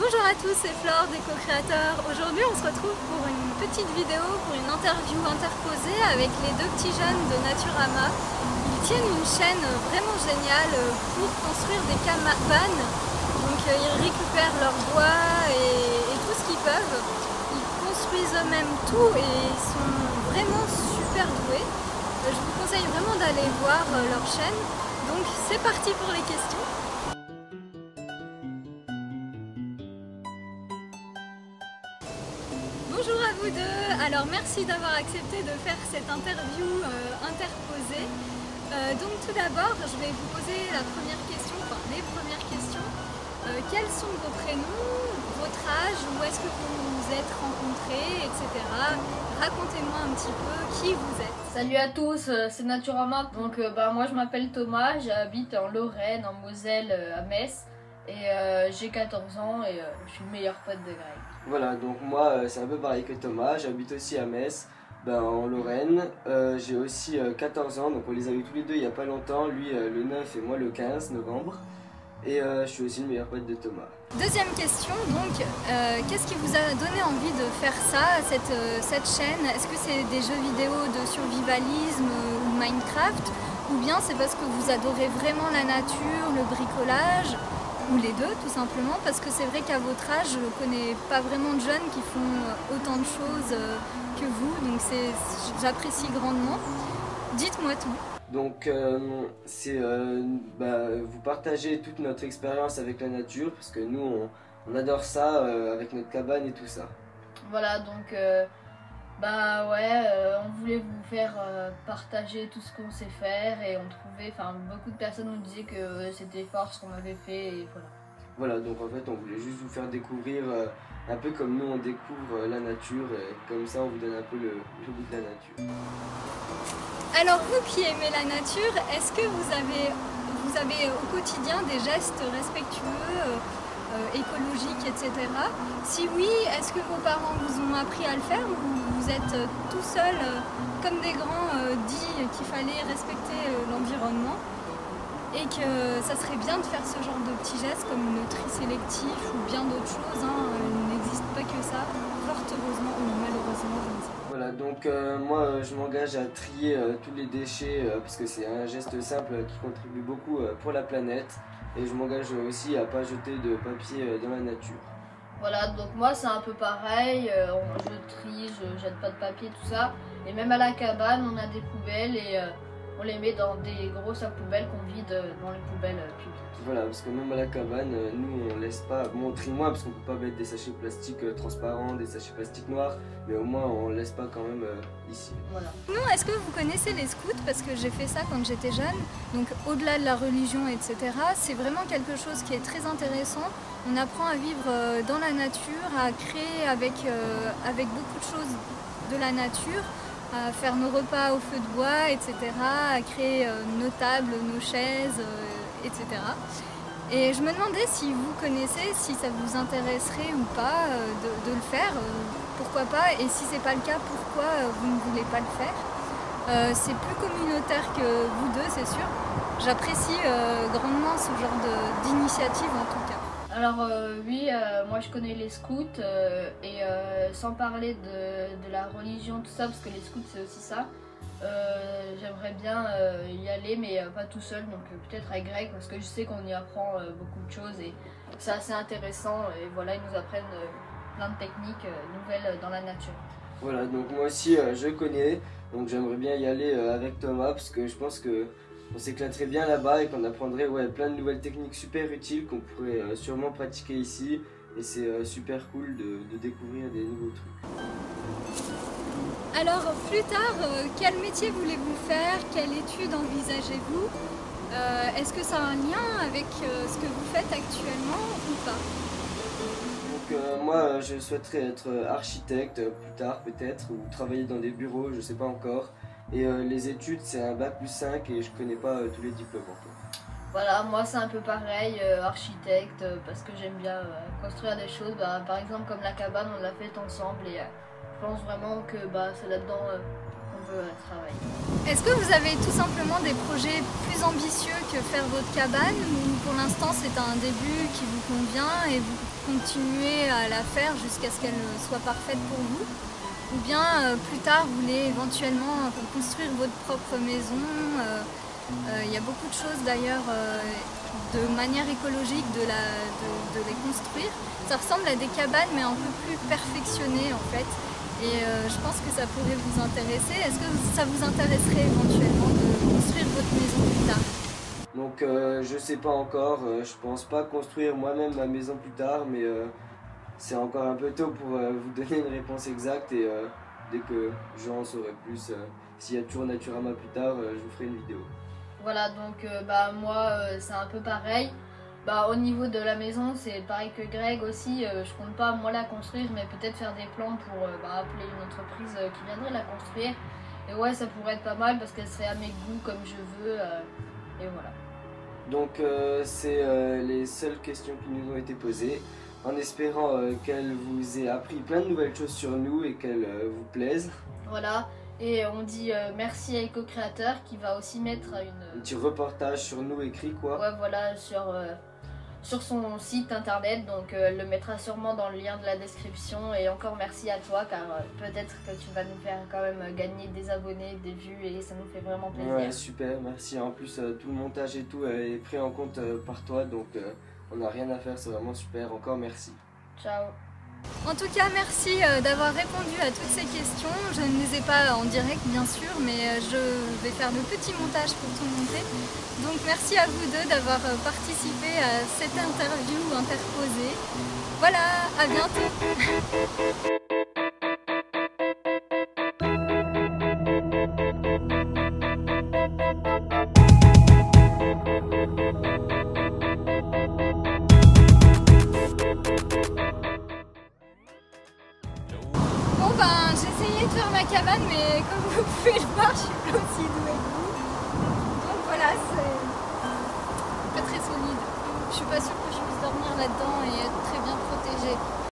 Bonjour à tous, c'est Flore des co-créateurs. Aujourd'hui on se retrouve pour une petite vidéo, pour une interview interposée avec les deux petits jeunes de Naturama. Ils tiennent une chaîne vraiment géniale pour construire des cabanes. Donc ils récupèrent leur bois et tout ce qu'ils peuvent. Ils construisent eux-mêmes tout et ils sont vraiment super doués. Je vous conseille vraiment d'aller voir leur chaîne. Donc c'est parti pour les questions. Bonjour à vous deux, alors merci d'avoir accepté de faire cette interview interposée. Donc tout d'abord, je vais vous poser la première question, enfin les premières questions. Quels sont vos prénoms, votre âge, où est-ce que vous vous êtes rencontrés, etc. Racontez-moi un petit peu qui vous êtes. Salut à tous, c'est Naturama. Donc moi je m'appelle Thomas, j'habite en Lorraine, en Moselle, à Metz. Et j'ai 14 ans et je suis le meilleur pote de Greg. Voilà, donc moi c'est un peu pareil que Thomas, j'habite aussi à Metz, en Lorraine. J'ai aussi 14 ans, donc on les a eu tous les deux il n'y a pas longtemps, lui le 9 et moi le 15 novembre. Et je suis aussi le meilleur pote de Thomas. Deuxième question, donc, qu'est-ce qui vous a donné envie de faire ça, cette chaîne? Est-ce que c'est des jeux vidéo de survivalisme ou Minecraft? Ou bien c'est parce que vous adorez vraiment la nature, le bricolage? Ou les deux tout simplement, parce que c'est vrai qu'à votre âge je ne connais pas vraiment de jeunes qui font autant de choses que vous, donc j'apprécie grandement. Dites-moi tout. Donc vous partagez toute notre expérience avec la nature, parce que nous on adore ça avec notre cabane et tout ça. Voilà, donc on voulait vous faire partager tout ce qu'on sait faire et on trouvait, beaucoup de personnes nous disaient que c'était fort ce qu'on avait fait et voilà. Voilà, donc en fait on voulait juste vous faire découvrir un peu comme nous on découvre la nature, et comme ça on vous donne un peu le goût de la nature. Alors vous qui aimez la nature, est-ce que vous avez au quotidien des gestes respectueux, écologiques, etc. Si oui, est-ce que vos parents vous ont appris à le faire ou vous êtes tout seul, comme des grands, dit qu'il fallait respecter l'environnement et que ça serait bien de faire ce genre de petits gestes comme le tri sélectif ou bien d'autres choses, il n'existe pas que ça, fort heureusement ou malheureusement, je ne sais pas. Voilà, donc moi je m'engage à trier tous les déchets parce que c'est un geste simple qui contribue beaucoup pour la planète, et je m'engage aussi à pas jeter de papier dans la nature. Voilà, donc moi c'est un peu pareil, je trie, je jette pas de papier, tout ça, et même à la cabane on a des poubelles et on les met dans des gros sacs poubelles qu'on vide dans les poubelles publiques. Voilà, parce que même à la cabane, nous on laisse pas, bon on trie moins parce qu'on peut pas mettre des sachets plastiques transparents, des sachets plastiques noirs, mais au moins on laisse pas quand même ici. Voilà. Non, est-ce que vous connaissez les scouts? Parce que j'ai fait ça quand j'étais jeune, donc au-delà de la religion, etc., c'est vraiment quelque chose qui est très intéressant. On apprend à vivre dans la nature, à créer avec beaucoup de choses de la nature, à faire nos repas au feu de bois, etc., à créer nos tables, nos chaises, etc. Et je me demandais si vous connaissez, si ça vous intéresserait ou pas de le faire, pourquoi pas, et si c'est pas le cas, pourquoi vous ne voulez pas le faire. C'est plus communautaire que vous deux, c'est sûr. J'apprécie grandement ce genre d'initiative en tout cas. Alors oui, moi je connais les scouts et sans parler de la religion, tout ça, parce que les scouts c'est aussi ça. J'aimerais bien y aller, mais pas tout seul, donc peut-être avec Greg, parce que je sais qu'on y apprend beaucoup de choses et c'est assez intéressant, et voilà, ils nous apprennent plein de techniques nouvelles dans la nature. Voilà, donc moi aussi je connais, donc j'aimerais bien y aller avec Thomas, parce que je pense que on s'éclaterait bien là-bas et qu'on apprendrait plein de nouvelles techniques super utiles qu'on pourrait sûrement pratiquer ici, et c'est super cool de découvrir des nouveaux trucs. Alors plus tard, quel métier voulez-vous faire? Quelle étude envisagez-vous? Est-ce que ça a un lien avec ce que vous faites actuellement ou pas? Donc moi je souhaiterais être architecte plus tard peut-être, ou travailler dans des bureaux, je sais pas encore. Et les études c'est un bac+5 et je connais pas tous les diplômes encore. Voilà, moi c'est un peu pareil, architecte, parce que j'aime bien construire des choses, par exemple comme la cabane on l'a faite ensemble, et je pense vraiment que c'est là-dedans qu'on peut travailler. Est-ce que vous avez tout simplement des projets plus ambitieux que faire votre cabane, ou pour l'instant c'est un début qui vous convient et vous continuez à la faire jusqu'à ce qu'elle soit parfaite pour vous? Ou bien plus tard vous voulez éventuellement construire votre propre maison? Il y a beaucoup de choses d'ailleurs de manière écologique de les construire. Ça ressemble à des cabanes mais un peu plus perfectionnées en fait. Et je pense que ça pourrait vous intéresser. Est-ce que ça vous intéresserait éventuellement de construire votre maison plus tard? Donc je sais pas encore, je pense pas construire moi-même ma maison plus tard, mais c'est encore un peu tôt pour vous donner une réponse exacte, et dès que j'en saurai plus, s'il y a toujours Naturama plus tard, je vous ferai une vidéo. Voilà, donc moi c'est un peu pareil. Au niveau de la maison, c'est pareil que Greg aussi. Je compte pas moi la construire, mais peut-être faire des plans pour appeler une entreprise qui viendrait la construire. Et ouais, ça pourrait être pas mal parce qu'elle serait à mes goûts comme je veux. Et voilà. Donc c'est les seules questions qui nous ont été posées, en espérant qu'elles vous aient appris plein de nouvelles choses sur nous et qu'elles vous plaisent. Voilà. Et on dit merci à EcoCréateur qui va aussi mettre un petit reportage sur nous écrit quoi. Ouais, voilà, sur son site internet, donc elle le mettra sûrement dans le lien de la description. Et encore merci à toi, car peut-être que tu vas nous faire quand même gagner des abonnés, des vues, et ça nous fait vraiment plaisir. Ouais, super, merci. En plus tout le montage et tout est pris en compte par toi, donc on n'a rien à faire, c'est vraiment super. Encore merci. Ciao. En tout cas, merci d'avoir répondu à toutes ces questions. Je ne les ai pas en direct bien sûr, mais je vais faire le petit montage pour tout montrer. Donc merci à vous deux d'avoir participé à cette interview interposée. Voilà, à bientôt. J'ai essayé de faire ma cabane, mais comme vous pouvez le voir, je suis pas aussi douée que vous. Donc voilà, c'est pas très solide. Je suis pas sûre que je puisse dormir là-dedans et être très bien protégée.